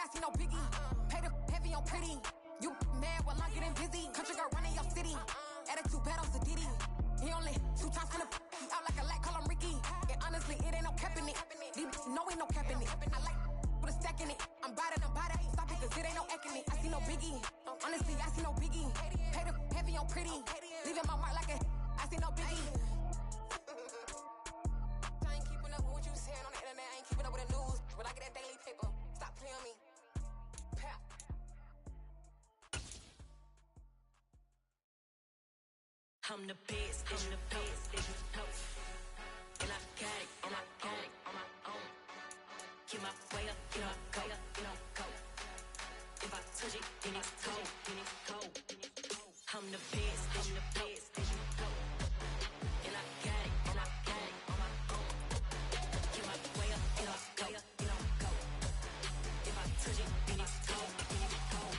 I see no biggie. Pay the heavy on pretty. You mad while I'm getting busy. Country girl running your city. Attitude bad on Sadiddy. He only 2 times in the he out like a light, call him Ricky. And honestly, it ain't no cap in it. These no ain't no cap in it. I like with a stack in it. I'm about it. Stop it, cause it ain't no acting it. I see no biggie. Honestly, I see no biggie. Pay the heavy on pretty. Leaving my mark like a I see no biggie. I ain't keeping up with what you saying on the internet. I ain't keeping up with the news. When I get that daily paper, stop playing me. Pap. I'm the best, I'm the best, and I got it, and I own it on my own. Get my way up, get my go, get my go. If I touch it, then it's cold, then it's cold. I'm the best, I'm the best, and I got it, and I own it on my own. Get my way up, get my go, get my go. If I touch it, then it's cold, then it's cold.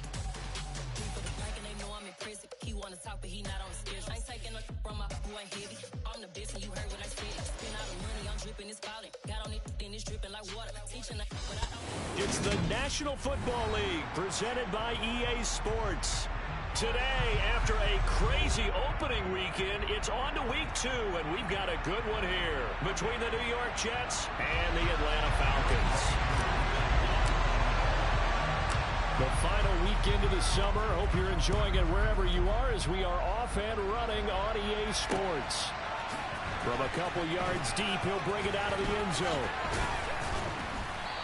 People the bank and they know I'm in prison. He wanna talk, but he not on the schedule. I ain't taking no from my boy heavy. I'm the best and you heard what I said. Spend all the money, I'm dripping, it's falling. Got on it, then it's dripping like water. Teaching that, but I don't. It's the National Football League presented by EA Sports. Today, after a crazy opening weekend, it's on to week 2, and we've got a good one here between the New York Jets and the Atlanta Falcons. The final weekend of the summer. Hope you're enjoying it wherever you are as we are off and running on EA Sports. From a couple yards deep, he'll bring it out of the end zone.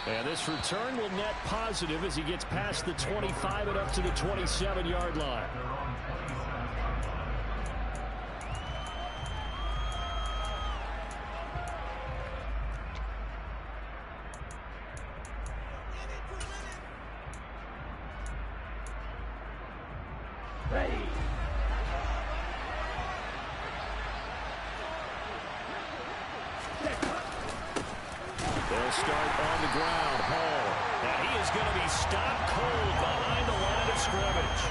And this return will net positive as he gets past the 25 and up to the 27-yard line. They'll start on the ground. Hall. And he is going to be stopped cold behind the line of scrimmage.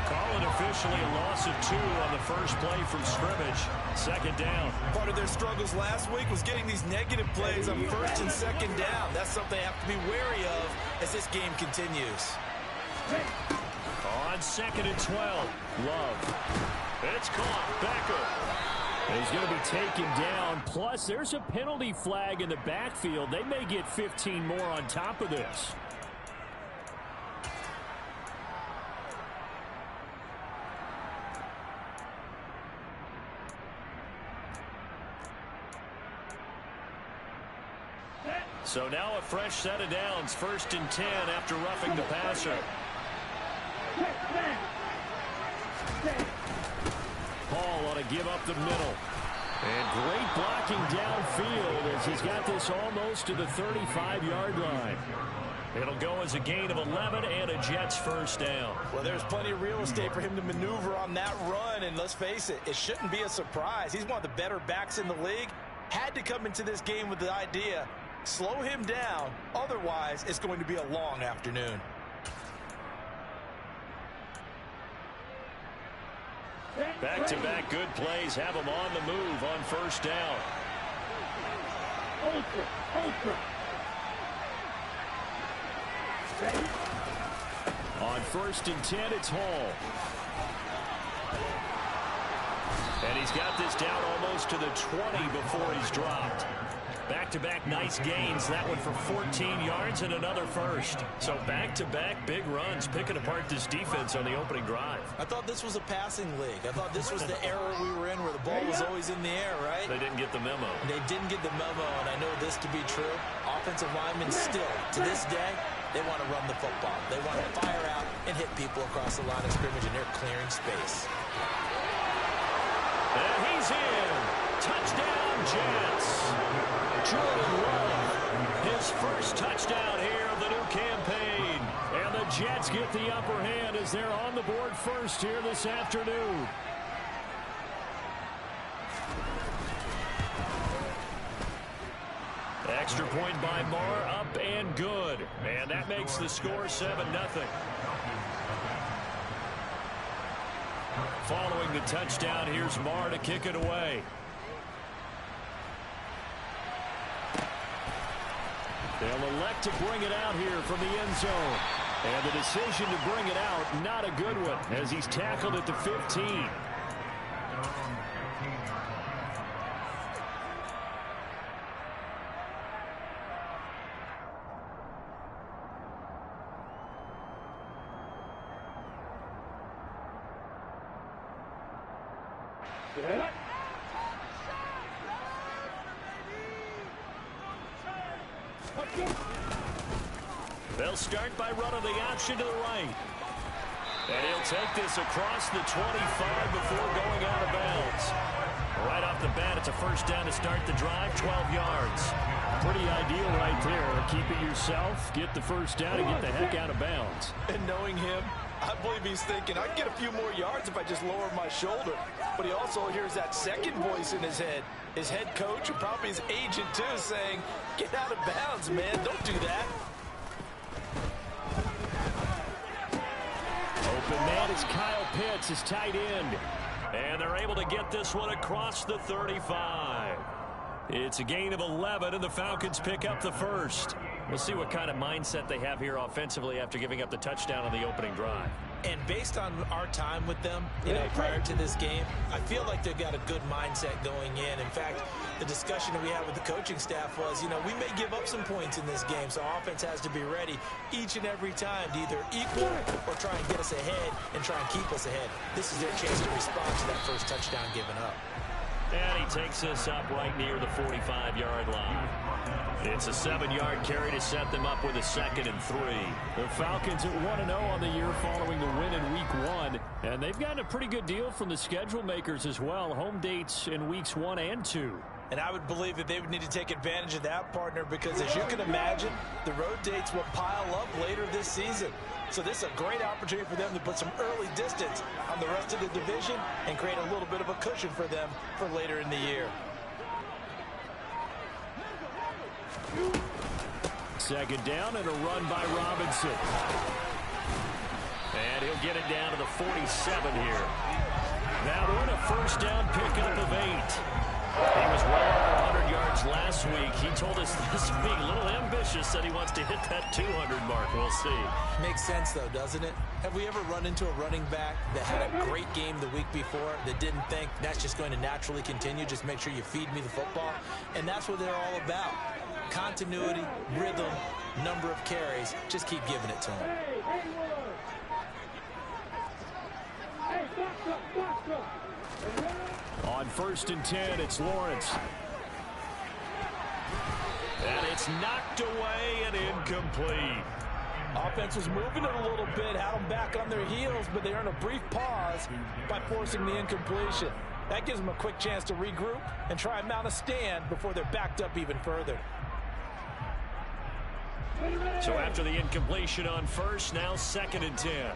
Call it officially a loss of 2 on the first play from scrimmage. Second down. Part of their struggles last week was getting these negative plays on first and second down. That's something they have to be wary of as this game continues. On 2nd and 12. Love. It's caught. Becker. He's going to be taken down. Plus, there's a penalty flag in the backfield. They may get 15 more on top of this. So now a fresh set of downs. 1st and 10 after roughing the passer. Hall ought to give up the middle. And great blocking downfield as he's got this almost to the 35-yard line. It'll go as a gain of 11 and a Jets first down. Well, there's plenty of real estate for him to maneuver on that run, and let's face it, it shouldn't be a surprise. He's one of the better backs in the league. Had to come into this game with the idea, slow him down, otherwise it's going to be a long afternoon. Back-to-back good plays have him on the move on first down. On 1st and 10, it's Hall. And he's got this down almost to the 20 before he's dropped. Back-to-back nice gains. That one for 14 yards and another first. So back-to-back big runs, picking apart this defense on the opening drive. I thought this was a passing league. I thought this was the era we were in where the ball was always in the air, right? They didn't get the memo. They didn't get the memo, and I know this to be true. Offensive linemen still, to this day, they want to run the football. They want to fire out and hit people across the line of scrimmage, and they're clearing space. And he's in. Touchdown, Jets. Jordan Love, his first touchdown here of the new campaign. And the Jets get the upper hand as they're on the board first here this afternoon. Extra point by Marr, up and good. And that makes the score 7-0. Following the touchdown, here's Marr to kick it away. They'll elect to bring it out here from the end zone. And the decision to bring it out, not a good one, as he's tackled at the 15. They'll start by running the option to the right. And he'll take this across the 25 before going out of bounds. Right off the bat, it's a first down to start the drive, 12 yards. Pretty ideal right there. Keep it yourself, get the first down, and get the heck out of bounds. And knowing him, I believe he's thinking, I can get a few more yards if I just lower my shoulder. But he also hears that second voice in his head. His head coach, and probably his agent too, saying, get out of bounds, man. Don't do that. Open man is Kyle Pitts, his tight end. And they're able to get this one across the 35. It's a gain of 11, and the Falcons pick up the first. We'll see what kind of mindset they have here offensively after giving up the touchdown on the opening drive. And based on our time with them, prior to this game, I feel like they've got a good mindset going in. In fact, the discussion that we had with the coaching staff was, we may give up some points in this game, so offense has to be ready each and every time to either equal or try and get us ahead and try and keep us ahead. This is their chance to respond to that first touchdown given up. And he takes us up right near the 45-yard line. It's a 7-yard carry to set them up with a 2nd and 3. The Falcons at 1-0 on the year following the win in Week 1. And they've gotten a pretty good deal from the schedule makers as well. Home dates in Weeks 1 and 2. And I would believe that they would need to take advantage of that, partner, because as you can imagine, the road dates will pile up later this season. So this is a great opportunity for them to put some early distance on the rest of the division and create a little bit of a cushion for them for later in the year. Second down and a run by Robinson. And he'll get it down to the 47 here. That one a first down pickup of 8. He was well over 100 yards last week. He told us this week, a little ambitious, said he wants to hit that 200 mark. We'll see. Makes sense, though, doesn't it? Have we ever run into a running back that had a great game the week before that didn't think that's just going to naturally continue? Just make sure you feed me the football. And that's what they're all about. Continuity, rhythm, number of carries. Just keep giving it to them. On 1st and 10, it's Lawrence. And it's knocked away and incomplete. Offense was moving it a little bit, had them back on their heels, but they earned a brief pause by forcing the incompletion. That gives them a quick chance to regroup and try and mount a stand before they're backed up even further. So after the incompletion on 1st, now 2nd and 10.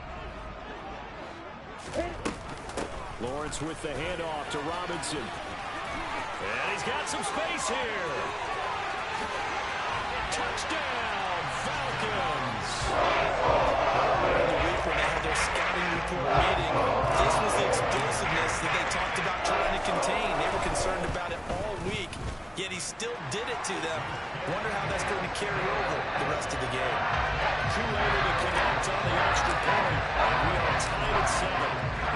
Lawrence with the handoff to Robinson. And he's got some space here. Touchdown, Falcons. In the week when they had their scouting report meeting, this was the explosiveness that they talked about trying to contain. They were concerned about it all week, yet he still did it to them. Wonder how that's going to carry over the rest of the game. Too later to connect on the extra point. And we are tied at 7.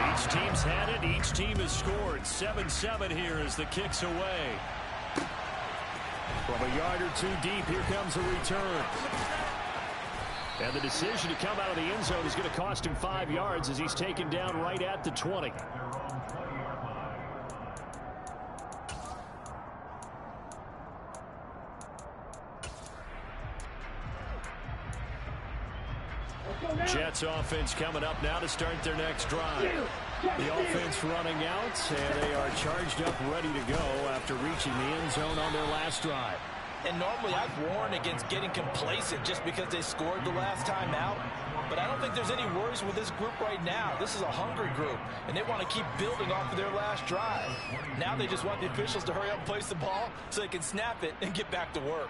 Each team's had it. Each team has scored. 7-7 here as the kick's away. From a yard or two deep, here comes a return. And the decision to come out of the end zone is going to cost him 5 yards as he's taken down right at the 20. Jets offense coming up now to start their next drive. The offense running out, and they are charged up, ready to go after reaching the end zone on their last drive. And normally I'd warn against getting complacent just because they scored the last time out. But I don't think there's any worries with this group right now. This is a hungry group, and they want to keep building off of their last drive. Now they just want the officials to hurry up and place the ball so they can snap it and get back to work.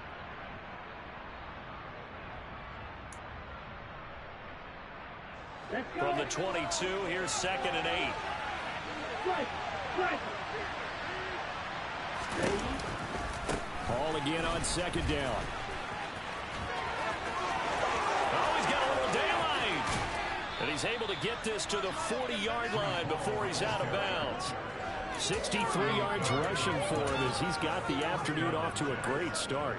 From the 22, here's 2nd and 8. Ball again on 2nd down. he's able to get this to the 40-yard line before he's out of bounds. 63 yards rushing for him as he's got the afternoon off to a great start.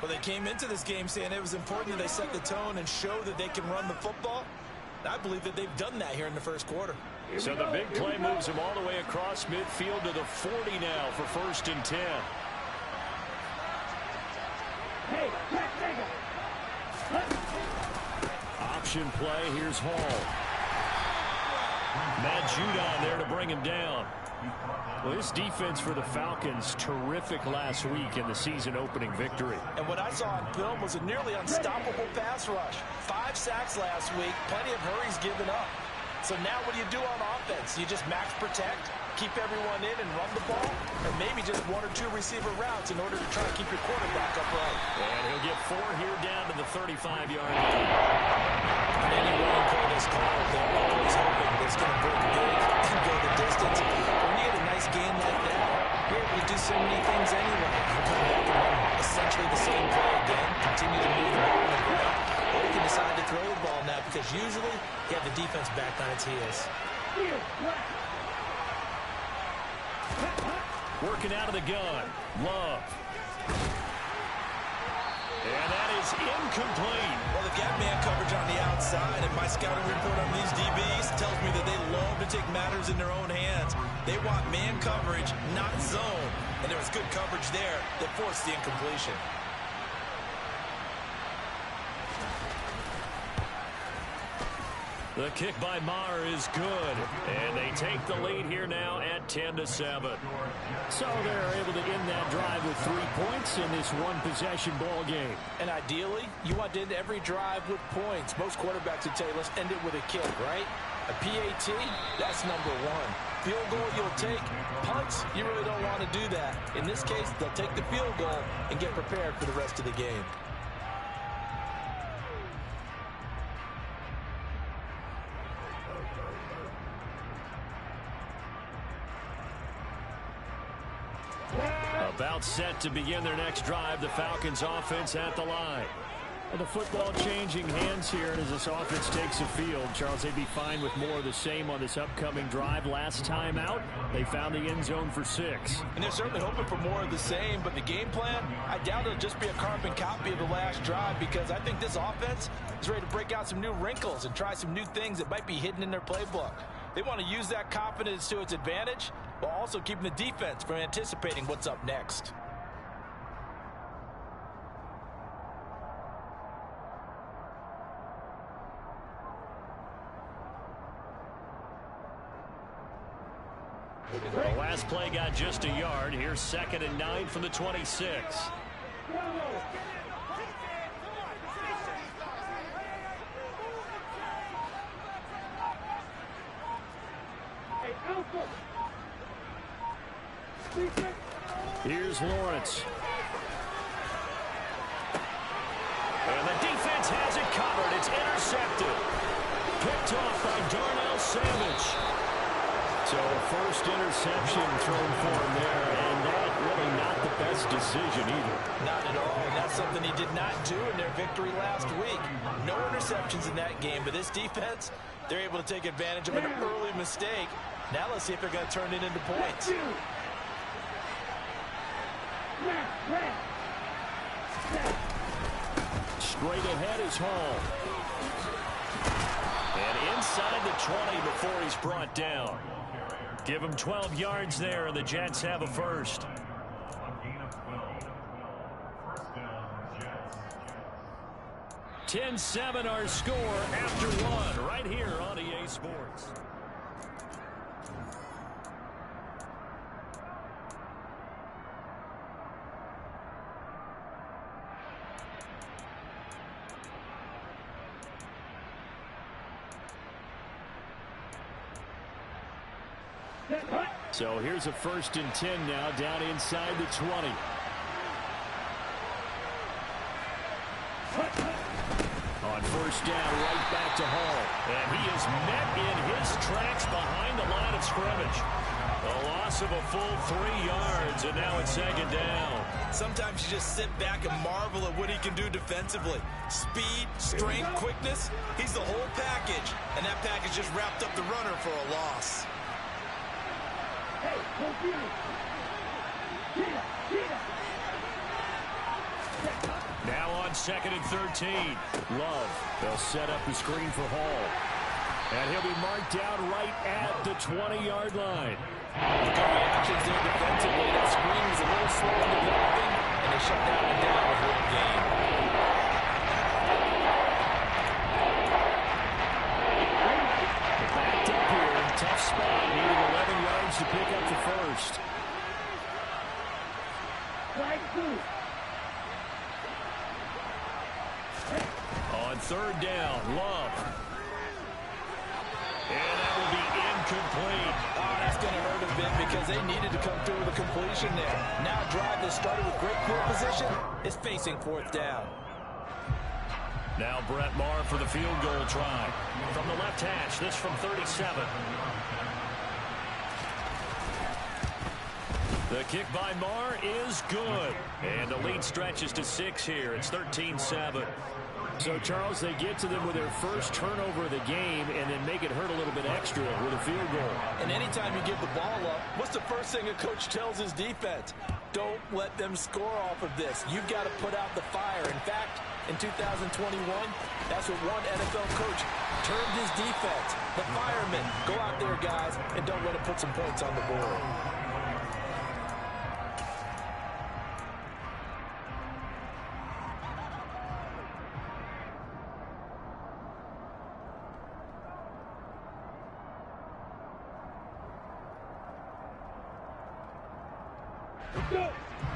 Well, they came into this game saying it was important that they set the tone and show that they can run the football. I believe that they've done that here in the first quarter. So the big play moves him all the way across midfield to the 40 now for 1st and 10. Option play. Here's Hall. Matt Judon there to bring him down. Well, this defense for the Falcons, terrific last week in the season-opening victory. And what I saw on film was a nearly unstoppable pass rush. 5 sacks last week, plenty of hurries given up. So now what do you do on offense? You just max protect, keep everyone in and run the ball, or maybe just 1 or 2 receiver routes in order to try to keep your quarterback upright. And he'll get 4 here down to the 35-yard line. And any running play that's called, they're always hoping that it's going to break big and go the distance. When you get a nice game like that, you're able to do so many things anyway. You can come back and run essentially the same play again, continue to move the ball on the ground, or you can decide to throw the ball now because usually you have the defense back on its heels. Working out of the gun. Love. And that is incomplete. Well, they've got man coverage on the outside, and my scouting report on these DBs tells me that they love to take matters in their own hands. They want man coverage, not zone. And there was good coverage there that forced the incompletion. The kick by Maher is good. And they take the lead here now at 10-7. So they're able to end that drive with 3 points in this one-possession ball game. And ideally, you want to end every drive with points. Most quarterbacks would tell you, let's end it with a kick, right? A PAT, that's number 1. Field goal you'll take. Punts, you really don't want to do that. In this case, they'll take the field goal and get prepared for the rest of the game. About set to begin their next drive, the Falcons offense at the line. And the football changing hands here, and as this offense takes the field, Charles, they'd be fine with more of the same on this upcoming drive. Last time out, they found the end zone for 6. And they're certainly hoping for more of the same, but the game plan, I doubt it'll just be a carbon copy of the last drive because I think this offense is ready to break out some new wrinkles and try some new things that might be hidden in their playbook. They want to use that confidence to its advantage while also keeping the defense from anticipating what's up next. The last play got just a yard. Here's 2nd and 9 from the 26. Here's Lawrence. And the defense has it covered. It's intercepted. Picked off by Darnell Savage. So first interception thrown for him there, and that really not the best decision either. Not at all, and that's something he did not do in their victory last week. No interceptions in that game, but this defense, they're able to take advantage of an early mistake. Now let's see if they're going to turn it into points. Straight ahead is Hall. And inside the 20 before he's brought down. Give him 12 yards there, and the Jets have a first. $10-7 our score after 1 right here on EA Sports. So here's a 1st and 10 now down inside the 20. On 1st down, right back to Hall. And he is met in his tracks behind the line of scrimmage. A loss of a full 3 yards, and now it's second down. Sometimes you just sit back and marvel at what he can do defensively. Speed, strength, quickness, he's the whole package. And that package just wrapped up the runner for a loss. Now on 2nd and 13. Love. They'll set up the screen for Hall. And he'll be marked down right at the 20-yard line. The good reactions there defensively. That screen was a little slow in developing, and they shut down and down with one game. Backed up here. Tough spot. Needing 11 yards to pick up the first. On 3rd down, Love. And that will be incomplete. Oh, that's going to hurt a bit because they needed to come through with a completion there. Now a drive that started with great field position is facing 4th down. Now Brett Maher for the field goal try. From the left hash, this from 37. The kick by Maher is good. And the lead stretches to 6 here. It's 13-7. So, Charles, they get to them with their first turnover of the game and then make it hurt a little bit extra with a field goal. And anytime you give the ball up, what's the first thing a coach tells his defense? Don't let them score off of this. You've got to put out the fire. In fact, in 2021, that's what one NFL coach termed his defense. The firemen. Go out there, guys, and don't let them put some points on the board.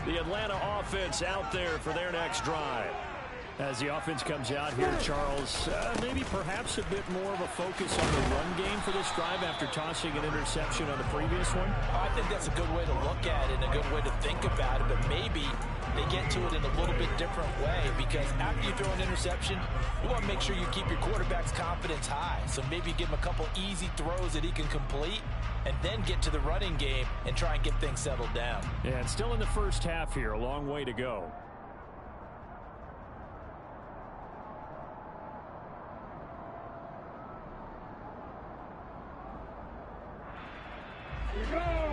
The Atlanta offense out there for their next drive. As the offense comes out here, Charles, maybe perhaps a bit more of a focus on the run game for this drive after tossing an interception on the previous one? I think that's a good way to look at it and a good way to think about it, but maybe they get to it in a little bit different way because after you throw an interception, you want to make sure you keep your quarterback's confidence high. So maybe give him a couple easy throws that he can complete and then get to the running game and try and get things settled down. Yeah, it's still in the first half here. A long way to go.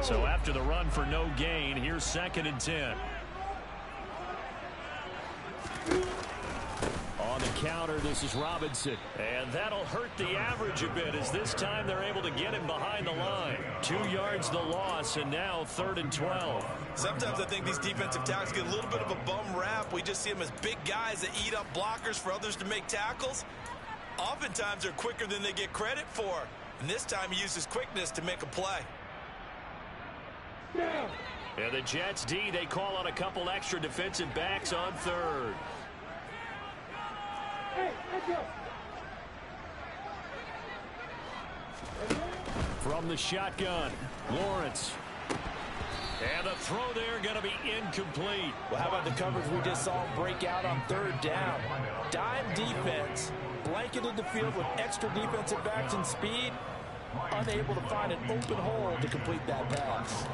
So after the run for no gain, here's 2nd and 10. On the counter, this is Robinson. And that'll hurt the average a bit as this time they're able to get him behind the line. 2 yards the loss, and now 3rd and 12. Sometimes I think these defensive tackles get a little bit of a bum rap. We just see them as big guys that eat up blockers for others to make tackles. Oftentimes they're quicker than they get credit for. And this time he uses quickness to make a play. And the Jets D, they call on a couple extra defensive backs on 3rd. From the shotgun, Lawrence. And the throw there going to be incomplete. Well, how about the coverage we just saw break out on 3rd down? Dime defense, blanketed the field with extra defensive backs and speed, unable to find an open hole to complete that pass.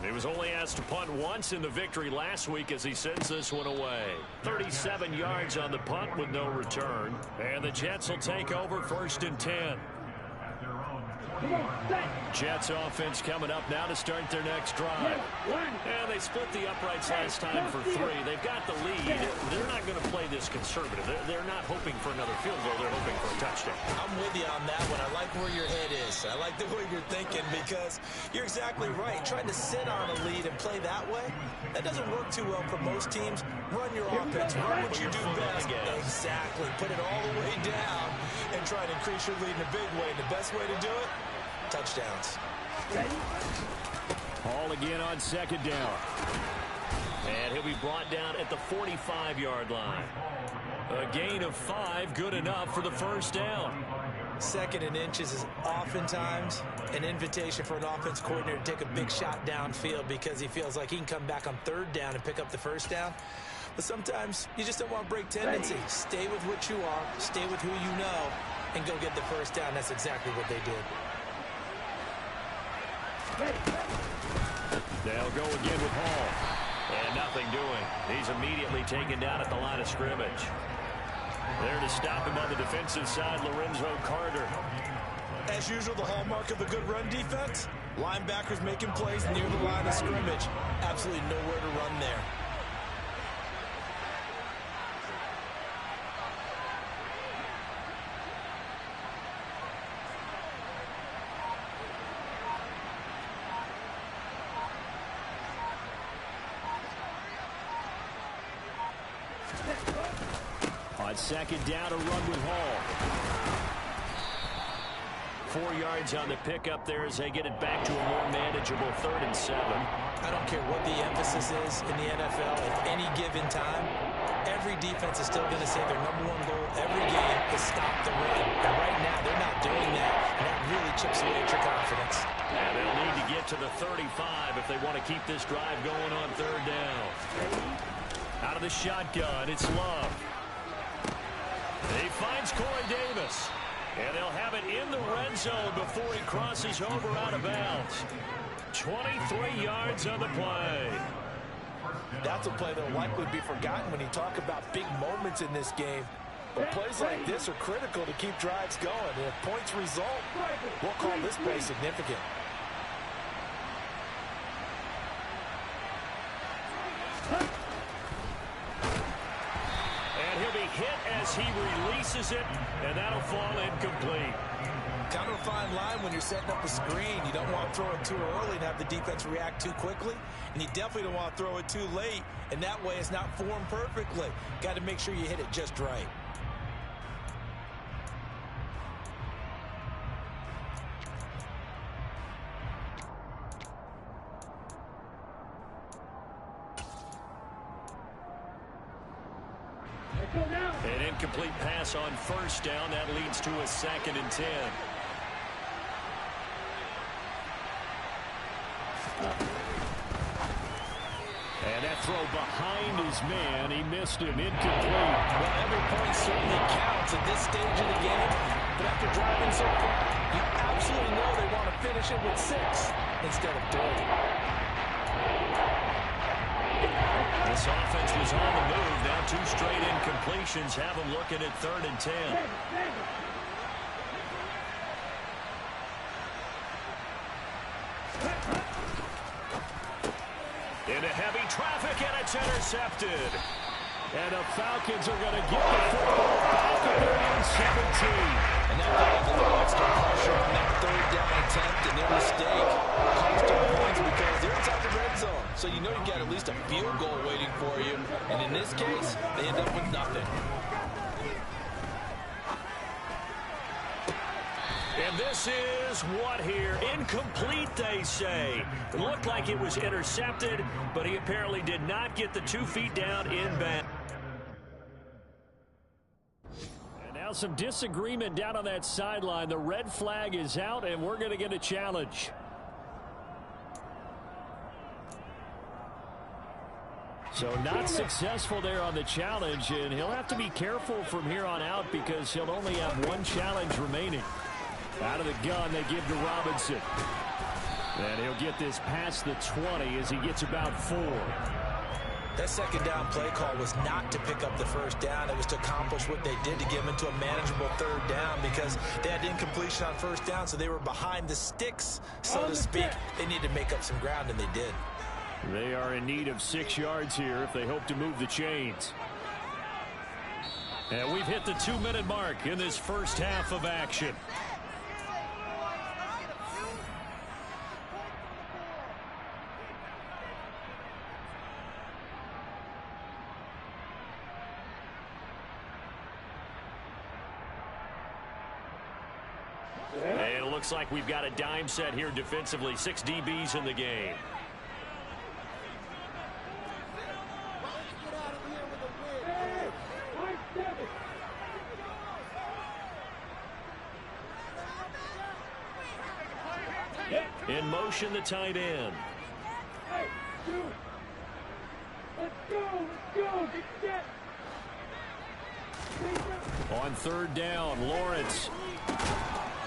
He was only asked to punt once in the victory last week as he sends this one away. 37 yards on the punt with no return. And the Jets will take over 1st and 10. Jets offense coming up now to start their next drive. And they split the uprights last time for 3. They've got the lead. They're not going to play this conservative. They're not hoping for another field goal. They're hoping for a touchdown. I'm with you on that one. I like where your head is. I like the way you're thinking because you're exactly right. Trying to sit on a lead and play that way, that doesn't work too well for most teams. Run your offense. Run what you do best. Exactly. Put it all the way down and try to increase your lead in a big way. And the best way to do it, touchdowns. Hall again on 2nd down. And he'll be brought down at the 45-yard line. A gain of 5, good enough for the 1st down. 2nd and inches is oftentimes an invitation for an offense coordinator to take a big shot downfield because he feels like he can come back on 3rd down and pick up the 1st down. But sometimes you just don't want to break tendency. Stay with what you are, stay with who you know, and go get the 1st down. That's exactly what they did. They'll go again with Hall. And nothing doing. He's immediately taken down at the line of scrimmage. There to stop him on the defensive side, Lorenzo Carter. As usual, the hallmark of a good run defense, linebackers making plays near the line of scrimmage. Absolutely nowhere to run there. On second down, a run with Hall. 4 yards on the pickup there as they get it back to a more manageable 3rd and 7. I don't care what the emphasis is in the NFL at any given time. Every defense is still going to say their #1 goal every game is stop the run. And right now, they're not doing that, and that really chips away at your confidence. And they'll need to get to the 35 if they want to keep this drive going on 3rd down. Out of the shotgun, it's Love. He finds Corey Davis. And they'll have it in the red zone before he crosses over out of bounds. 23 yards on the play. That's a play that will likely be forgotten when you talk about big moments in this game. But plays like this are critical to keep drives going. And if points result, we'll call this play significant. Hit as he releases it, and that'll fall incomplete. Kind of a fine line when you're setting up a screen. You don't want to throw it too early and have the defense react too quickly, and you definitely don't want to throw it too late, and that way it's not formed perfectly. Got to make sure you hit it just right. An incomplete pass on 1st down. That leads to a 2nd and 10. And that throw behind his man. He missed him. Incomplete. Well, every point certainly counts at this stage of the game. But after driving so far, you absolutely know they want to finish it with 6 instead of 3. This offense was on the move. Now 2 straight incompletions have them looking at 3rd and 10. Into heavy traffic, and it's intercepted. And the Falcons are going to get the football back at their own 17. And that got a little extra pressure on that 3rd down attempt, and their mistake cost them points because they're inside the red zone. So you know you got at least a field goal waiting for you. And in this case, they end up with nothing. And this is what here? Incomplete, they say. It looked like it was intercepted, but he apparently did not get the 2 feet down inbound. And now some disagreement down on that sideline. The red flag is out, and we're going to get a challenge. So not successful there on the challenge, and he'll have to be careful from here on out because he'll only have 1 challenge remaining. Out of the gun, they give to Robinson. And he'll get this past the 20 as he gets about 4. That 2nd down play call was not to pick up the 1st down. It was to accomplish what they did to get them into a manageable 3rd down because they had incompletion on 1st down, so they were behind the sticks, so to speak. They needed to make up some ground, and they did. They are in need of 6 yards here if they hope to move the chains. And we've hit the 2-minute mark in this first half of action. And it looks like we've got a dime set here defensively. 6 DBs in the game. In motion, the tight end. Let's go, get set. On 3rd down, Lawrence.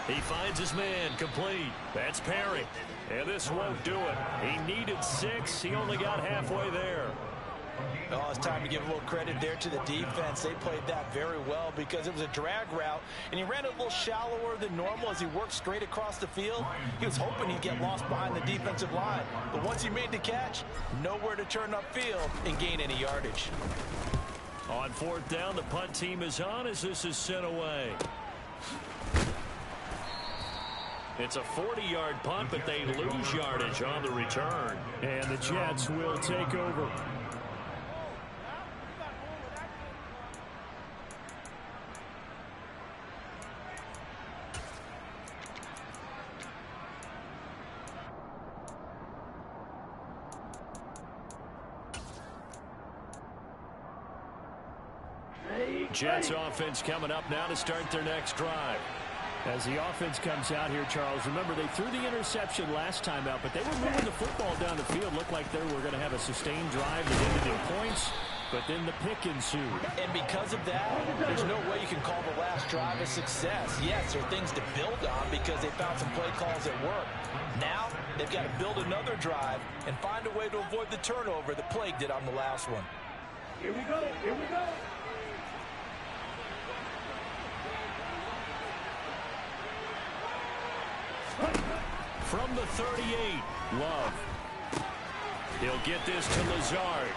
He finds his man, complete. That's Perry. And this won't do it. He needed 6. He only got halfway there. Oh, it's time to give a little credit there to the defense. They played that very well because it was a drag route, and he ran it a little shallower than normal as he worked straight across the field. He was hoping he'd get lost behind the defensive line. But once he made the catch, nowhere to turn upfield and gain any yardage. On 4th down, the punt team is on as this is sent away. It's a 40-yard punt, but they lose yardage on the return. And the Jets will take over. Jets offense coming up now to start their next drive. As the offense comes out here, Charles, remember they threw the interception last time out, but they were moving the football down the field. Looked like they were going to have a sustained drive that ended in points, but then the pick ensued. And because of that, there's no way you can call the last drive a success. Yes, there are things to build on because they found some play calls that work. Now, they've got to build another drive and find a way to avoid the turnover that plagued it on the last one. Here we go. Here we go. From the 38, Love. He'll get this to Lazard.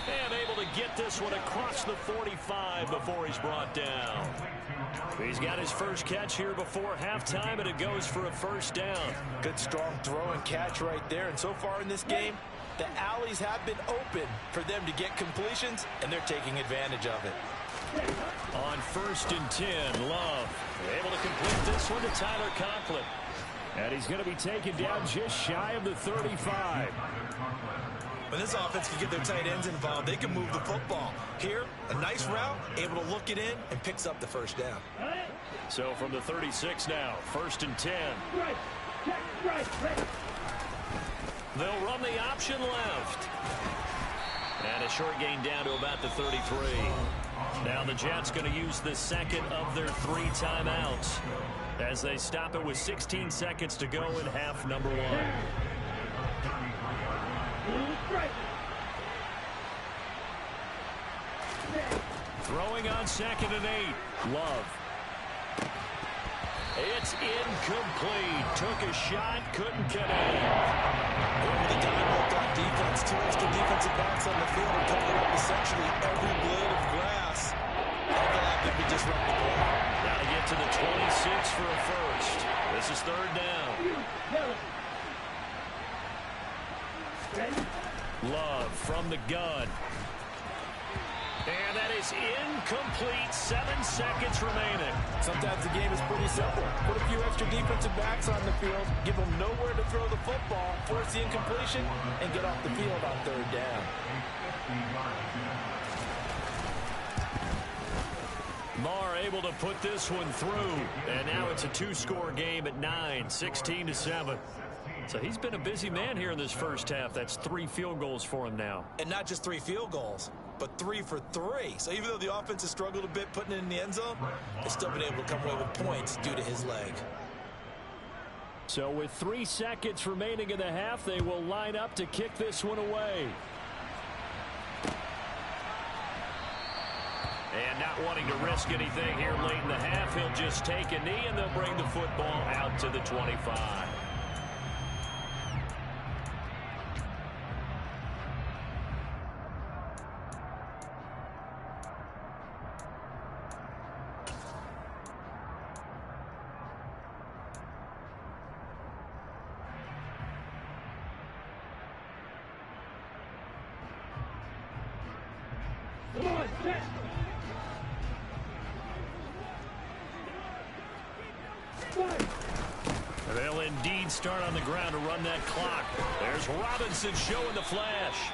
And able to get this one across the 45 before he's brought down. He's got his first catch here before halftime, and it goes for a first down. Good, strong throw and catch right there. And so far in this game, the alleys have been open for them to get completions, and they're taking advantage of it. On 1st and 10, Love able to complete this one to Tyler Conklin. And he's going to be taken down just shy of the 35. When this offense can get their tight ends involved, they can move the football. Here, a nice route, able to look it in, and picks up the first down. So from the 36 now, 1st and 10. They'll run the option left. And a short gain down to about the 33. Now the Jets going to use the second of their 3 timeouts as they stop it with 16 seconds to go in half number 1. Throwing on 2nd and 8. Love. It's incomplete. Took a shot, couldn't connect. Over the dime worked on defense. 2 extra defensive backs on the field and covering up essentially every blade of grass. Overlap that would disrupt the play. Now to get to the 26 for a first. This is 3rd down. Love from the gun. And that is incomplete. 7 seconds remaining. Sometimes the game is pretty simple. Put a few extra defensive backs on the field, give them nowhere to throw the football, force the incompletion, and get off the field on 3rd down. Marr able to put this one through. And now it's a 2-score game at 9, 16-7. So he's been a busy man here in this first half. That's 3 field goals for him now. And not just 3 field goals, but 3 for 3. So even though the offense has struggled a bit putting it in the end zone, they've still been able to come away with points due to his leg. So with 3 seconds remaining in the half, they will line up to kick this one away. And not wanting to risk anything here late in the half, he'll just take a knee and they'll bring the football out to the 25. Come on, Jets. They'll indeed start on the ground to run that clock. There's Robinson showing the flash.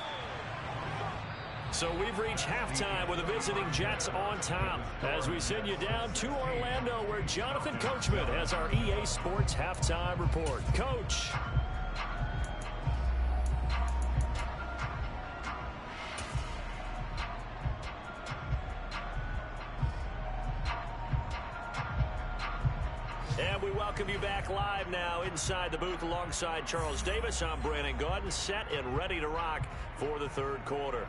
So we've reached halftime with the visiting Jets on top as we send you down to Orlando where Jonathan Coachman has our EA Sports halftime report. Coach. And we We welcome you back live now inside the booth alongside Charles Davis. I'm Brandon Gaudin, set and ready to rock for the third quarter.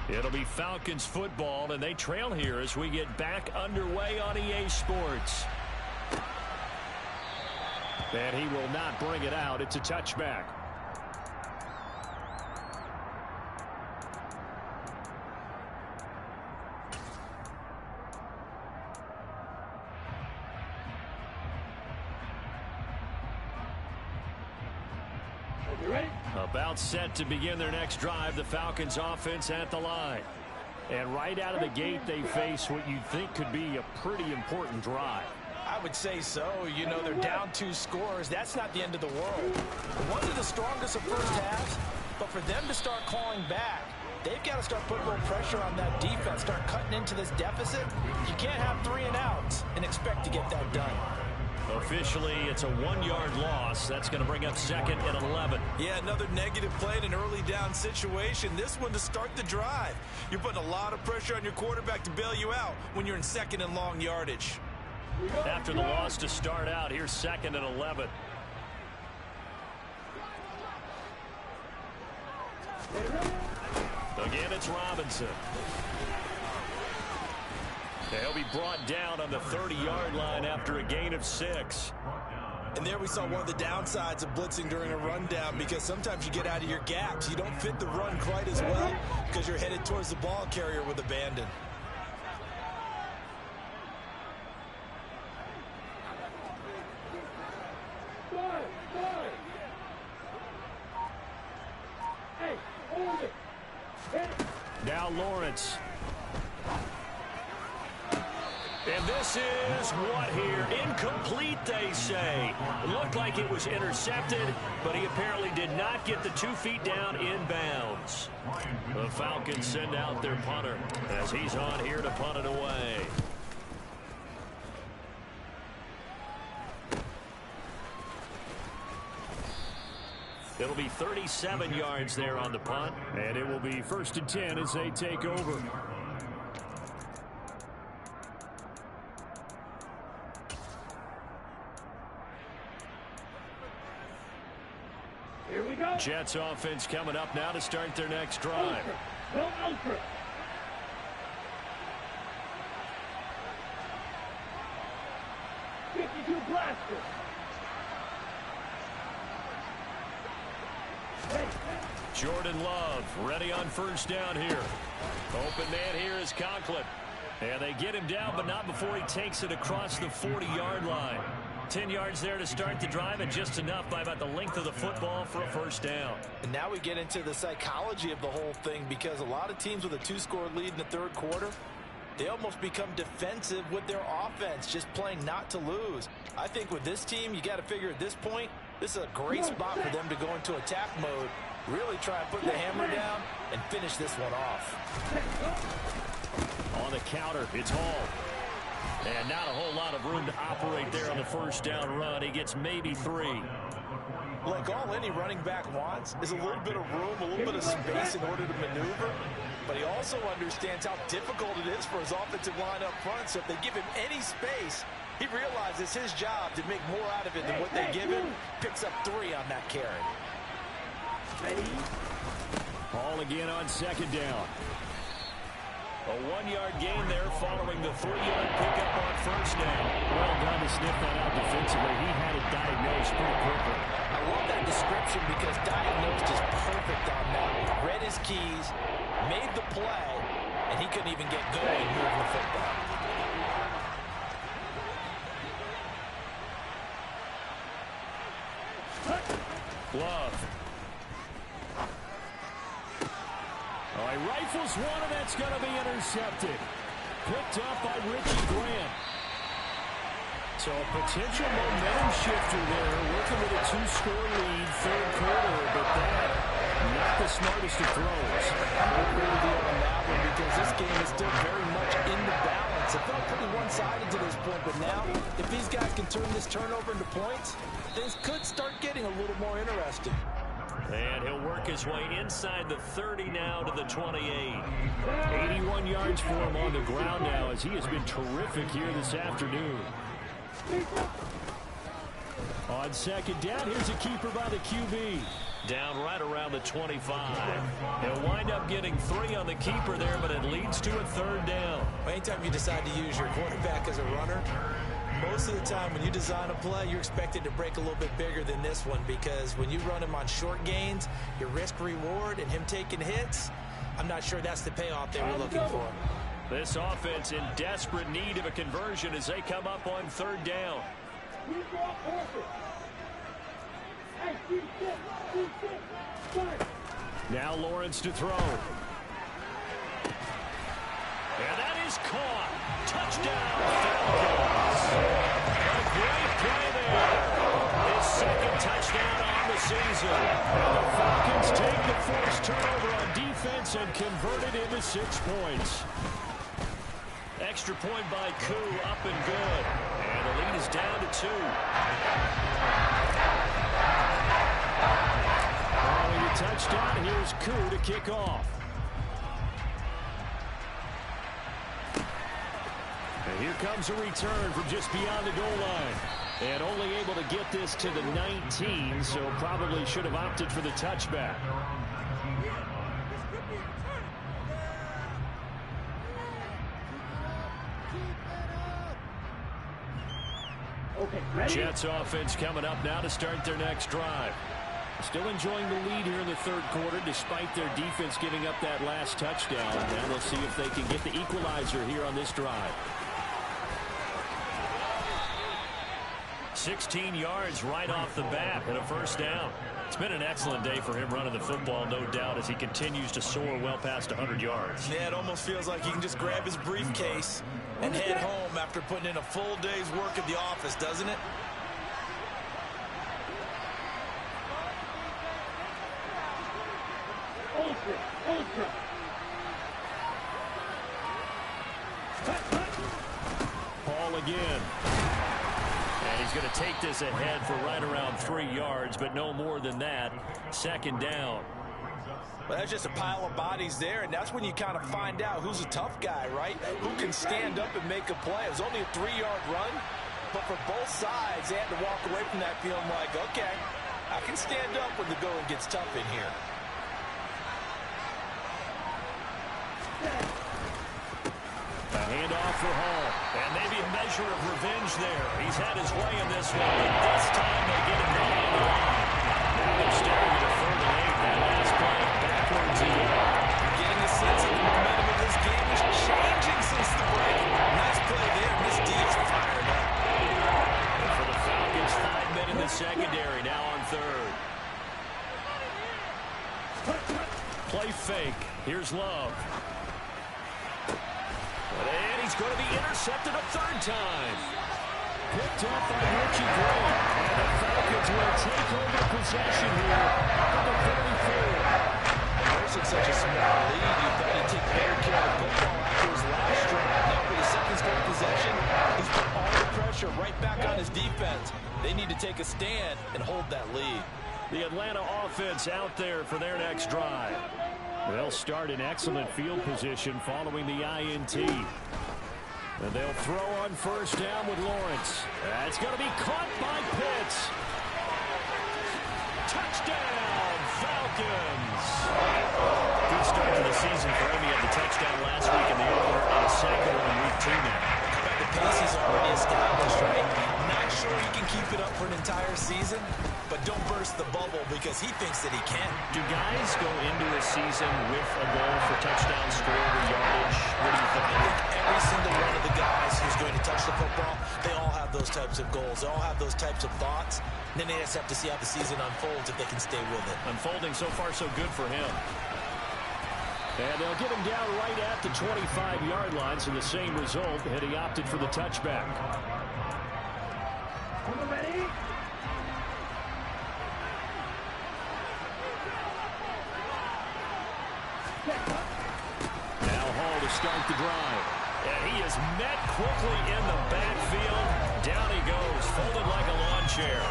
It'll be Falcons football, and they trail here as we get back underway on EA Sports. And he will not bring it out. It's a touchback. About set to begin their next drive, the Falcons offense at the line. And right out of the gate, they face what you'd think could be a pretty important drive. I would say so. You know, they're down 2 scores. That's not the end of the world. One of the strongest of first halves, but for them to start clawing back, they've got to start putting a little pressure on that defense, start cutting into this deficit. You can't have 3 and outs and expect to get that done. Officially, it's a 1-yard loss. That's going to bring up second and 11. Yeah, another negative play in an early down situation. This one to start the drive. You're putting a lot of pressure on your quarterback to bail you out when you're in second and long yardage. After the loss to start out, here's second and 11. Again, it's Robinson. They'll be brought down on the 30-yard line after a gain of 6. And there we saw one of the downsides of blitzing during a rundown, because sometimes you get out of your gaps. You don't fit the run quite as well because you're headed towards the ball carrier with abandon. Now Lawrence. And this is what here? Incomplete, they say. It looked like it was intercepted, but he apparently did not get the 2 feet down in bounds. The Falcons send out their punter as he's on here to punt it away. It'll be 37 yards there on the punt. And it will be 1st and 10 as they take over. Here we go. Jets offense coming up now to start their next drive. Go Alfred. Blaster. Jordan Love ready on 1st down here. Open man here is Conklin. And they get him down, but not before he takes it across the 40-yard line. 10 yards there to start the drive, and just enough by about the length of the football for a 1st down. And now we get into the psychology of the whole thing, because a lot of teams with a 2-score lead in the 3rd quarter, they almost become defensive with their offense, just playing not to lose. I think with this team, you got to figure at this point, this is a great spot for them to go into attack mode, really try and put the hammer down and finish this one off. On the counter, it's Hall. And not a whole lot of room to operate there on the 1st down run. He gets maybe 3. Like all any running back wants is a little bit of room, a little bit of space in order to maneuver. But he also understands how difficult it is for his offensive line up front. So if they give him any space, he realizes his job to make more out of it than what they give him. Picks up 3 on that carry. Hall again on 2nd down. A 1-yard gain there following the 3-yard pickup on 1st down. Well done to sniff that out defensively. He had it diagnosed pretty quickly. I love that description because diagnosed is perfect on that. Read his keys, made the play, and he couldn't even get going moving the football. Love. Oh, he rifles one, and that's going to be intercepted. Picked up by Richie Grant. So a potential momentum shifter there, working with a 2-score lead, third quarter, but that, not the smartest of throws. I agree with you on that one because this game is still very much in the balance. It felt pretty one-sided to this point, but now, if these guys can turn this turnover into points, things could start getting a little more interesting. And he'll work his way inside the 30 now to the 28. 81 yards for him on the ground now as he has been terrific here this afternoon. On second down, here's a keeper by the QB. Down right around the 25. He'll wind up getting 3 on the keeper there, but it leads to a third down. Anytime you decide to use your quarterback as a runner, most of the time when you design a play, you're expected to break a little bit bigger than this one because when you run him on short gains, your risk-reward and him taking hits, I'm not sure that's the payoff they were looking for. This offense in desperate need of a conversion as they come up on third down. Now Lawrence to throw. And that is caught. Touchdown, Falcons. A great play there. His second touchdown on the season. And the Falcons take the forced turnover on defense and convert it into 6 points. Extra point by Koo, up and good. And the lead is down to 2. Following a touchdown, here's Koo to kick off. And here comes a return from just beyond the goal line. And only able to get this to the 19, so probably should have opted for the touchback. Jets offense coming up now to start their next drive. Still enjoying the lead here in the third quarter despite their defense giving up that last touchdown. Now they'll see if they can get the equalizer here on this drive. 16 yards right off the bat and a first down. It's been an excellent day for him running the football, no doubt, as he continues to soar well past 100 yards. Yeah, it almost feels like he can just grab his briefcase and head home after putting in a full day's work at the office, doesn't it? Paul again. And he's going to take this ahead for right around 3 yards, but no more than that. Second down. Well, that's just a pile of bodies there, and that's when you kind of find out who's a tough guy, right? Who can stand up and make a play. It was only a 3-yard run, but for both sides, they had to walk away from that feeling like, okay, I can stand up when the going gets tough in here. A handoff for Hall. And maybe a measure of revenge there. He's had his way in this one, but this time they get him down on the line. Now they're staring at a 3rd and 8. That last play backwards again. Getting a sense of the momentum of this game is changing since the break. Nice play there. This D is fired up. And for the Falcons, 5 men in the secondary, now on 3rd. Play fake. Here's Love. And he's going to be intercepted a 3rd time. Picked up by Richie Grant. And the Falcons will take over possession here at the 34. There's such a small lead. You've got to take better care of the football after his last drive. Now for the second straight possession, he's put all the pressure right back on his defense. They need to take a stand and hold that lead. The Atlanta offense out there for their next drive. They'll start in excellent field position following the INT. And they'll throw on first down with Lawrence. That's going to be caught by Pitts. Touchdown, Falcons. Good start to the season for him. He had the touchdown last week in the opener and a second one in week 2 now. But the pace is already established, right? Not sure he can keep it up for an entire season, but don't burst the bubble because he thinks that he can. Do guys go into a season with a goal for touchdown score or yardage? What do you think? I think every single one of the guys who's going to touch the football, they all have those types of goals. They all have those types of thoughts. And then they just have to see how the season unfolds if they can stay with it. Unfolding so far so good for him. And they'll get him down right at the 25-yard line, so the same result, and he opted for the touchback. Ready? Now Hall to start the drive. And he is met quickly in the backfield. Down he goes, folded like a lawn chair.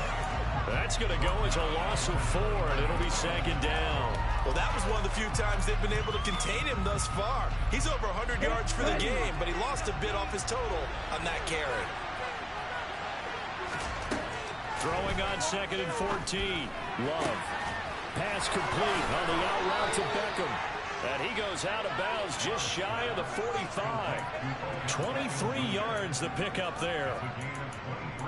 That's going to go as a loss of 4, and it'll be second down. Well, that was one of the few times they've been able to contain him thus far. He's over 100 yards for the game, but he lost a bit off his total on that carry. Throwing on 2nd and 14. Love. Pass complete on the out route to Beckham. And he goes out of bounds just shy of the 45. 23 yards the pickup there.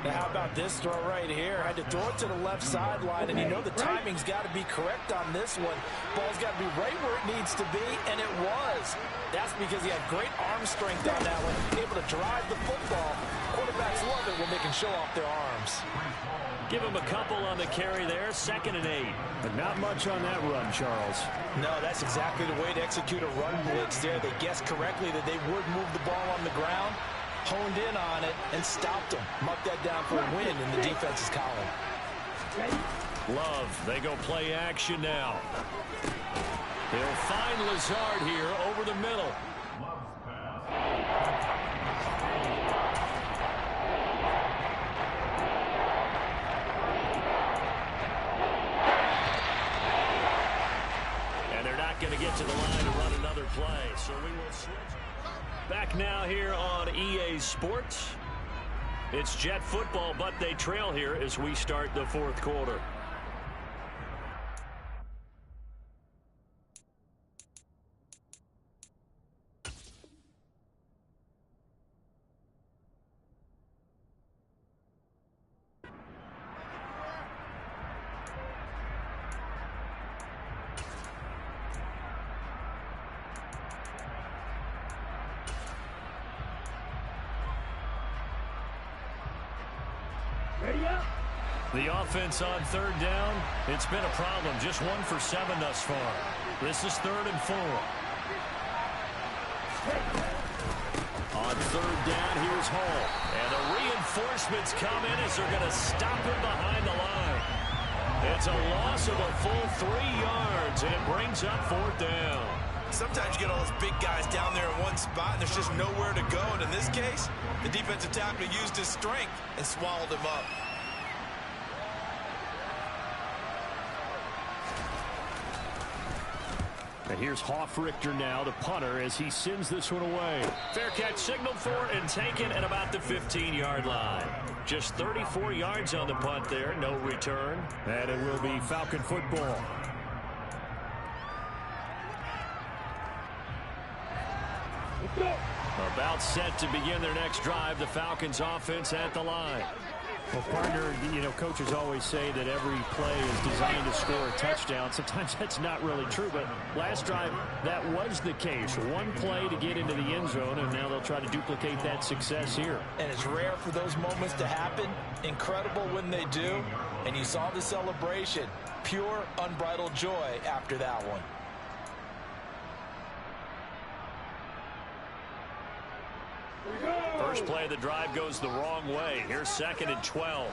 Now, how about this throw right here? Had to throw it to the left sideline, and you know the timing's got to be correct on this one. Ball's got to be right where it needs to be, and it was. That's because he had great arm strength on that one, able to drive the football. Quarterbacks love it when they can show off their arms. Give him a couple on the carry there, 2nd and 8. But not much on that run, Charles. No, that's exactly the way to execute a run blitz there. They guessed correctly that they would move the ball on the ground, honed in on it, and stopped them. Mark that down for a win in the defense's column. Love, they go play action now. He'll find Lazard here over the middle. Going to get to the line to run another play, so we will switch. Back now here on EA Sports. It's Jet football, but they trail here as we start the 4th quarter. The offense on 3rd down, it's been a problem. Just 1 for 7 thus far. This is 3rd and 4. On 3rd down, here's Hall. And the reinforcements come in as they're going to stop him behind the line. It's a loss of a full 3 yards, and it brings up 4th down. Sometimes you get all those big guys down there in one spot, and there's just nowhere to go. And in this case, the defensive tackle used his strength and swallowed him up. And here's Hoffrichter now, the punter, as he sends this one away. Fair catch signaled for and taken at about the 15-yard line. Just 34 yards on the punt there, no return. And it will be Falcon football. About set to begin their next drive, the Falcons offense at the line. Well, partner, you know, coaches always say that every play is designed to score a touchdown. Sometimes that's not really true, but last drive, that was the case. 1 play to get into the end zone, and now they'll try to duplicate that success here. And it's rare for those moments to happen. Incredible when they do. And you saw the celebration. Pure, unbridled joy after that one. First play of the drive goes the wrong way. Here's 2nd and 12.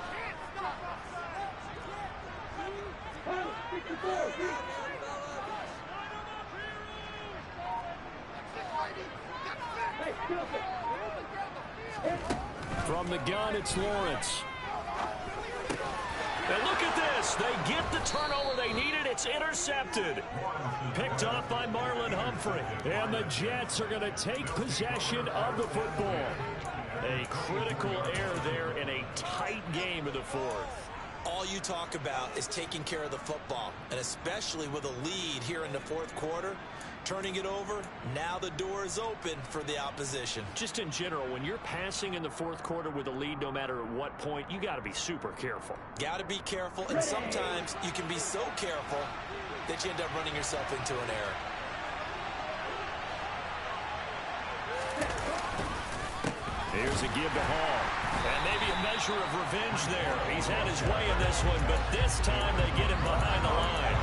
From the gun, it's Lawrence. And look at this. They get the turnover they needed. It's intercepted. Picked off by Marlon Humphrey. And the Jets are going to take possession of the football. A critical error there in a tight game of the 4th. All you talk about is taking care of the football, and especially with a lead here in the 4th quarter. Turning it over, now the door is open for the opposition. Just in general, when you're passing in the 4th quarter with a lead, no matter at what point, you got to be super careful. Got to be careful, and sometimes you can be so careful that you end up running yourself into an error. Here's a give to Hall. And maybe a measure of revenge there. He's had his way in this one, but this time they get him behind the line.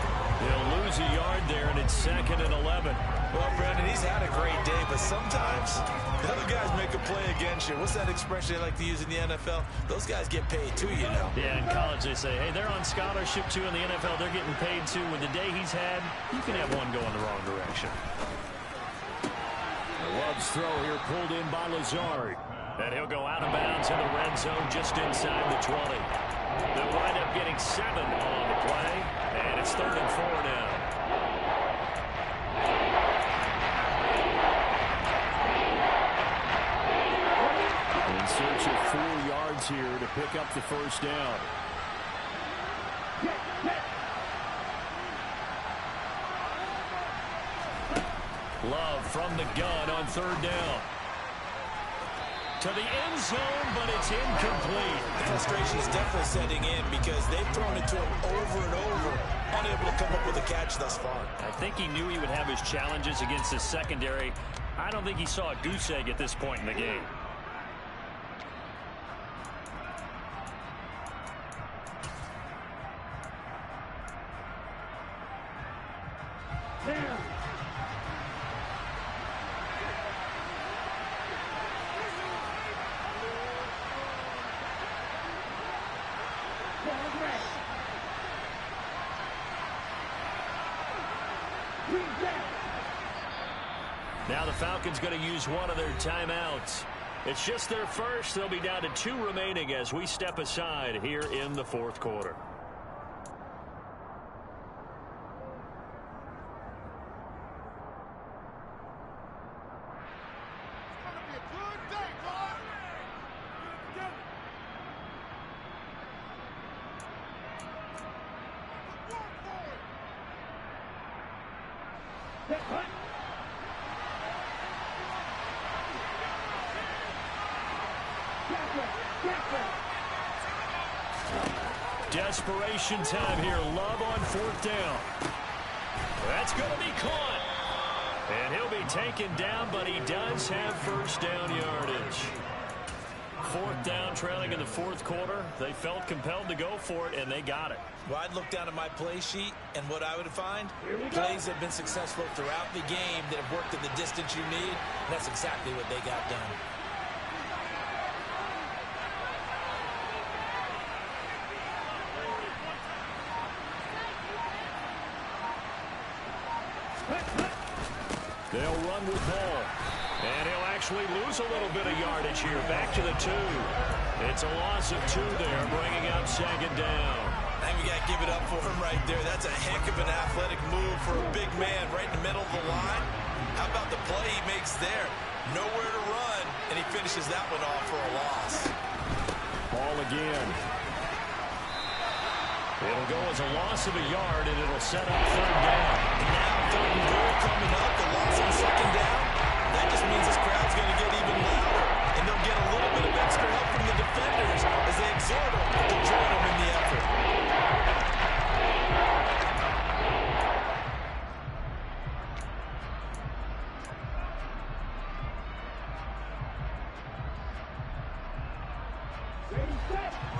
They'll lose a yard there, and it's 2nd and 11. Well, Brandon, he's had a great day, but sometimes the other guys make a play against you. What's that expression they like to use in the NFL? Those guys get paid too, you know. Yeah, in college they say, hey, they're on scholarship too. In the NFL, they're getting paid too. With the day he's had, you can have one going the wrong direction. Love's throw here pulled in by Lazard. And he'll go out of bounds in the red zone just inside the 20. They'll wind up getting 7 on the play. And it's 3rd and 4 now. In search of 4 yards here to pick up the first down. Love from the gun on 3rd down. To the end zone, but it's incomplete. The frustration is definitely setting in because they've thrown it to him over and over, unable to come up with a catch thus far. I think he knew he would have his challenges against his secondary. I don't think he saw a goose egg at this point in the game. Now the Falcons going to use one of their timeouts. It's just their first. They'll be down to 2 remaining as we step aside here in the 4th quarter. Desperation time here. Love on 4th down. That's going to be caught. And he'll be taken down, but he does have first down yardage. 4th down, trailing in the 4th quarter. They felt compelled to go for it, and they got it. Well, I'd look down at my play sheet, and what I would find, plays have been successful throughout the game that have worked in the distance you need, and that's exactly what they got done. They'll run with ball. And he'll actually lose a little bit of yardage here. Back to the 2. It's a loss of 2 there, bringing up 2nd down. I think we got to give it up for him right there. That's a heck of an athletic move for a big man right in the middle of the line. How about the play he makes there? Nowhere to run, and he finishes that one off for a loss. Ball again. It'll go as a loss of a yard, and it'll set up 3rd down. Now 3rd and goal coming up, the loss on 2nd down. That just means this crowd's going to get even louder, and they'll get a little bit of extra help from the defenders as they exhort them to join them in the effort.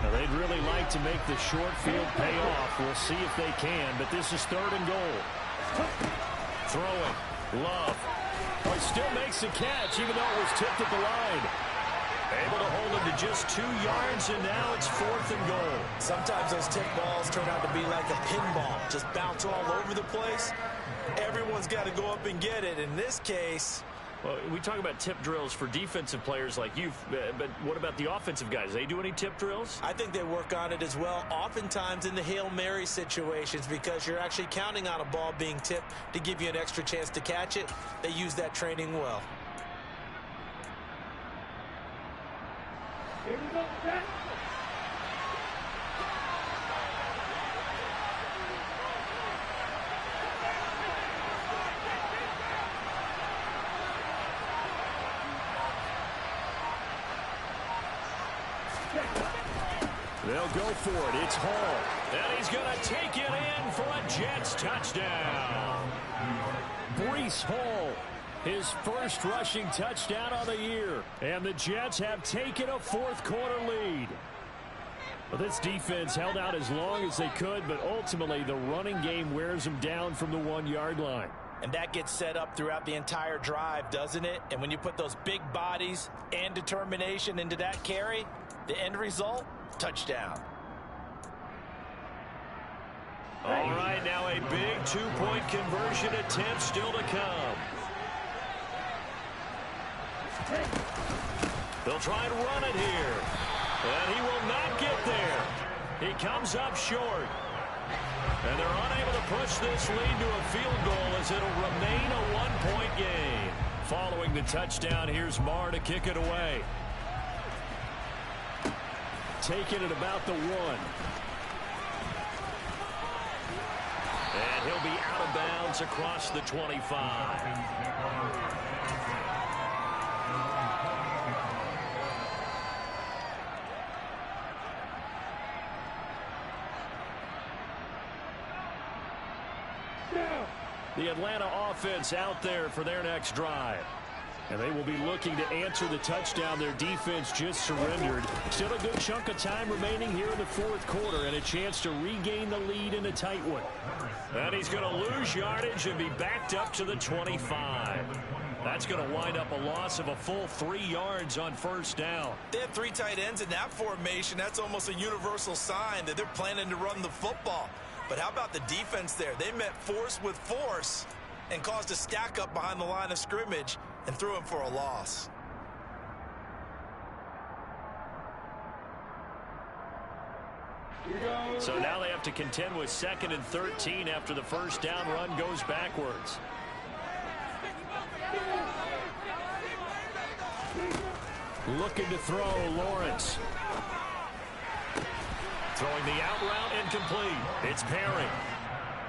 Now, they'd really like to make the short field pay off. We'll see if they can, but this is 3rd and goal. Throwing. Love. Oh, he still makes the catch, even though it was tipped at the line. Able to hold him to just 2 yards, and now it's 4th and goal. Sometimes those tip balls turn out to be like a pinball, just bounce all over the place. Everyone's got to go up and get it. In this case, well, we talk about tip drills for defensive players like you, but what about the offensive guys? They do any tip drills? I think they work on it as well, oftentimes in the Hail Mary situations, because you're actually counting on a ball being tipped to give you an extra chance to catch it. They use that training well. Here we go, Jack. They'll go for it. It's Hall. And he's going to take it in for a Jets touchdown. Breece Hall, his first rushing touchdown of the year. And the Jets have taken a 4th quarter lead. Well, this defense held out as long as they could, but ultimately the running game wears them down from the 1-yard line. And that gets set up throughout the entire drive, doesn't it? And when you put those big bodies and determination into that carry, the end result, touchdown. All right, now a big 2-point conversion attempt still to come. They'll try and run it here. And he will not get there. He comes up short. And they're unable to push this lead to a field goal as it'll remain a 1-point game. Following the touchdown, here's Marr to kick it away. Taking it about the 1. And he'll be out of bounds across the 25. The Atlanta offense out there for their next drive. And they will be looking to answer the touchdown their defense just surrendered. Still a good chunk of time remaining here in the 4th quarter and a chance to regain the lead in a tight one. And he's going to lose yardage and be backed up to the 25. That's going to wind up a loss of a full 3 yards on first down. They have 3 tight ends in that formation. That's almost a universal sign that they're planning to run the football. But how about the defense there? They met force with force and caused a stack up behind the line of scrimmage and threw him for a loss. So now they have to contend with 2nd and 13 after the first down run goes backwards. Looking to throw, Lawrence. Throwing the out route incomplete. It's Perry.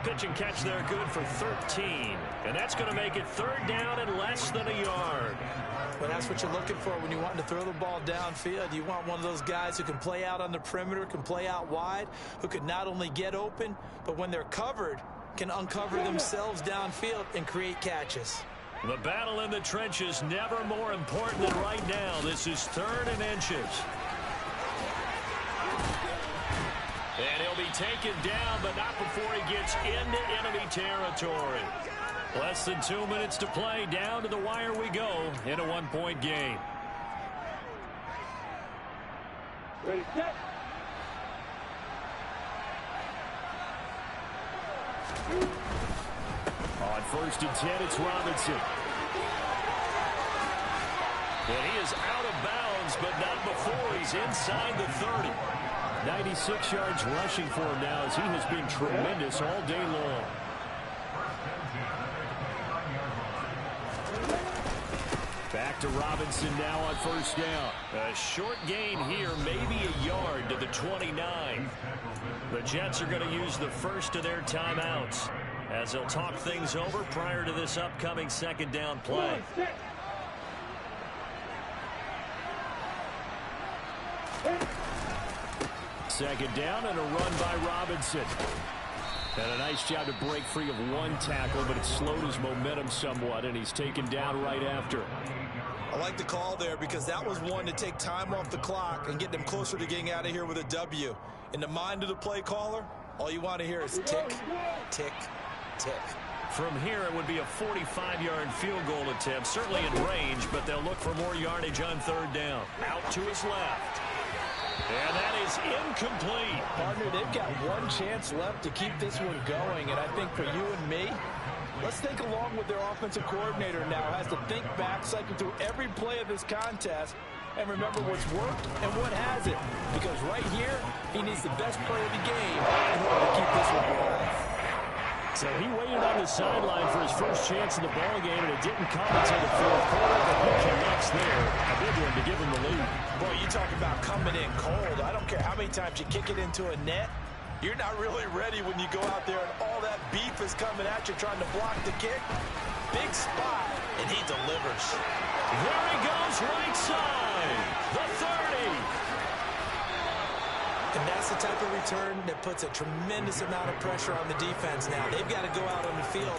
Pitch and catch there good for 13. And that's going to make it 3rd down and less than a yard. Well, that's what you're looking for when you want to throw the ball downfield. You want one of those guys who can play out on the perimeter, can play out wide, who can not only get open, but when they're covered, can uncover themselves downfield and create catches. The battle in the trenches never more important than right now. This is 3rd and inches. And he'll be taken down, but not before he gets into enemy territory. Less than 2 minutes to play. Down to the wire we go in a 1-point game. Ready, set. On 1st and 10, it's Robinson. And he is out of bounds, but not before he's inside the 30. 96 yards rushing for him now as he has been tremendous all day long. Back to Robinson now on 1st down. A short gain here, maybe a yard to the 29. The Jets are going to use the first of their timeouts as they'll talk things over prior to this upcoming 2nd down play. 2nd down and a run by Robinson. And a nice job to break free of 1 tackle, but it slowed his momentum somewhat, and he's taken down right after. I like the call there because that was one to take time off the clock and get them closer to getting out of here with a W. In the mind of the play caller, all you want to hear is tick, tick, tick. From here, it would be a 45-yard field goal attempt, certainly in range, but they'll look for more yardage on 3rd down. Out to his left. And that is incomplete. Partner, they've got 1 chance left to keep this one going, and I think for you and me, let's think along with their offensive coordinator now. Has to think back, cycle through every play of this contest, and remember what's worked and what hasn't. Because right here, he needs the best play of the game in order to keep this one alive. So he waited on the sideline for his first chance in the ball game, and it didn't come until the 4th quarter, but he connects there. A big one to give him the lead. Boy, you talk about coming in cold. I don't care how many times you kick it into a net. You're not really ready when you go out there and all that beef is coming at you trying to block the kick. Big spot, and he delivers. There he goes, right side. The 30. And that's the type of return that puts a tremendous amount of pressure on the defense now. They've got to go out on the field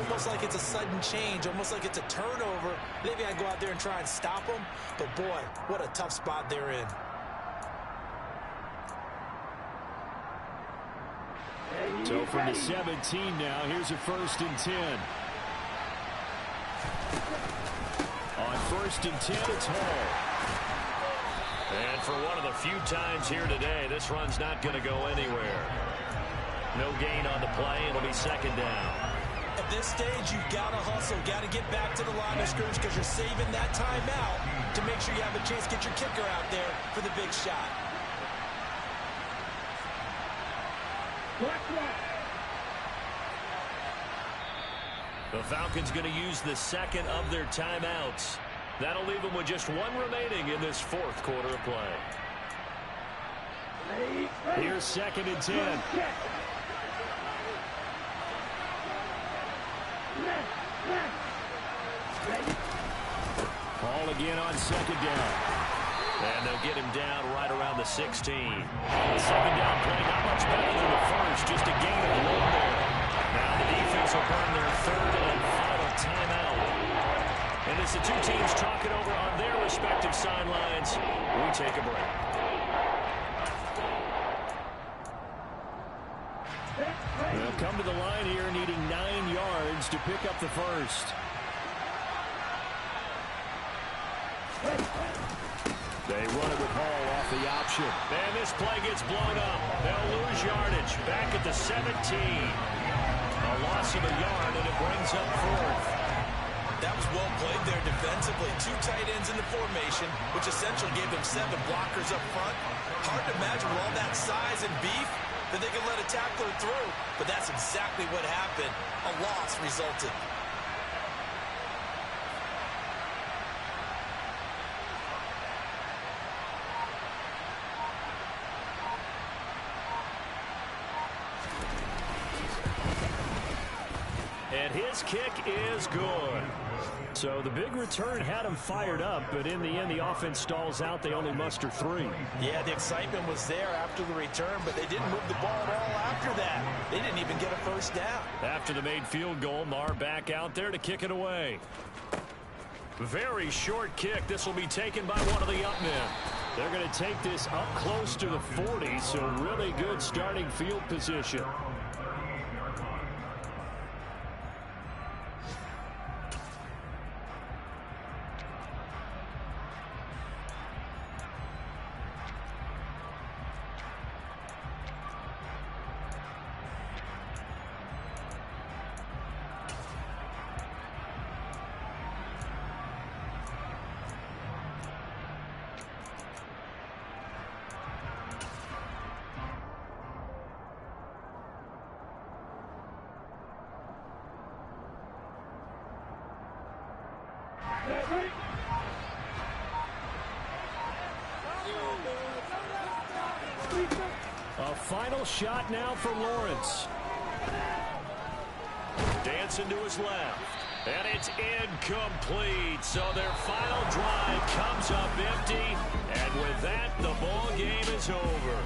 almost like it's a sudden change, almost like it's a turnover. They've got to go out there and try and stop them. But, boy, what a tough spot they're in. So from the 17 now, here's a 1st and 10. On 1st and 10, it's Hall. And for one of the few times here today, this run's not going to go anywhere. No gain on the play. It'll be 2nd down. At this stage, you've got to hustle. Got to get back to the line of scrimmage because you're saving that timeout to make sure you have a chance to get your kicker out there for the big shot. The Falcons going to use the 2nd of their timeouts. That'll leave them with just 1 remaining in this 4th quarter of play. Here's 2nd and 10. Ball again on 2nd down. And they'll get him down right around the 16. The 2nd down play not much better than the first, just a gain of 1 there. Now the defense will burn their 3rd and final timeout. And as the two teams talk it over on their respective sidelines, we take a break. They'll come to the line here needing 9 yards to pick up the 1st. They run it with Hall off the option. And this play gets blown up. They'll lose yardage back at the 17. A loss of a yard, and it brings up 4th. That was well played there defensively. 2 tight ends in the formation, which essentially gave them 7 blockers up front. Hard to imagine with all that size and beef that they could let a tackler through. But that's exactly what happened. A loss resulted. And his kick is good. So the big return had him fired up, but in the end, the offense stalls out. They only muster 3. Yeah, the excitement was there after the return, but they didn't move the ball at all after that. They didn't even get a 1st down. After the made field goal, Marr back out there to kick it away. Very short kick. This will be taken by one of the up men. They're going to take this up close to the 40, so really good starting field position. A final shot now for Lawrence. Dancing to his left. And it's incomplete. So their final drive comes up empty. And with that, the ball game is over.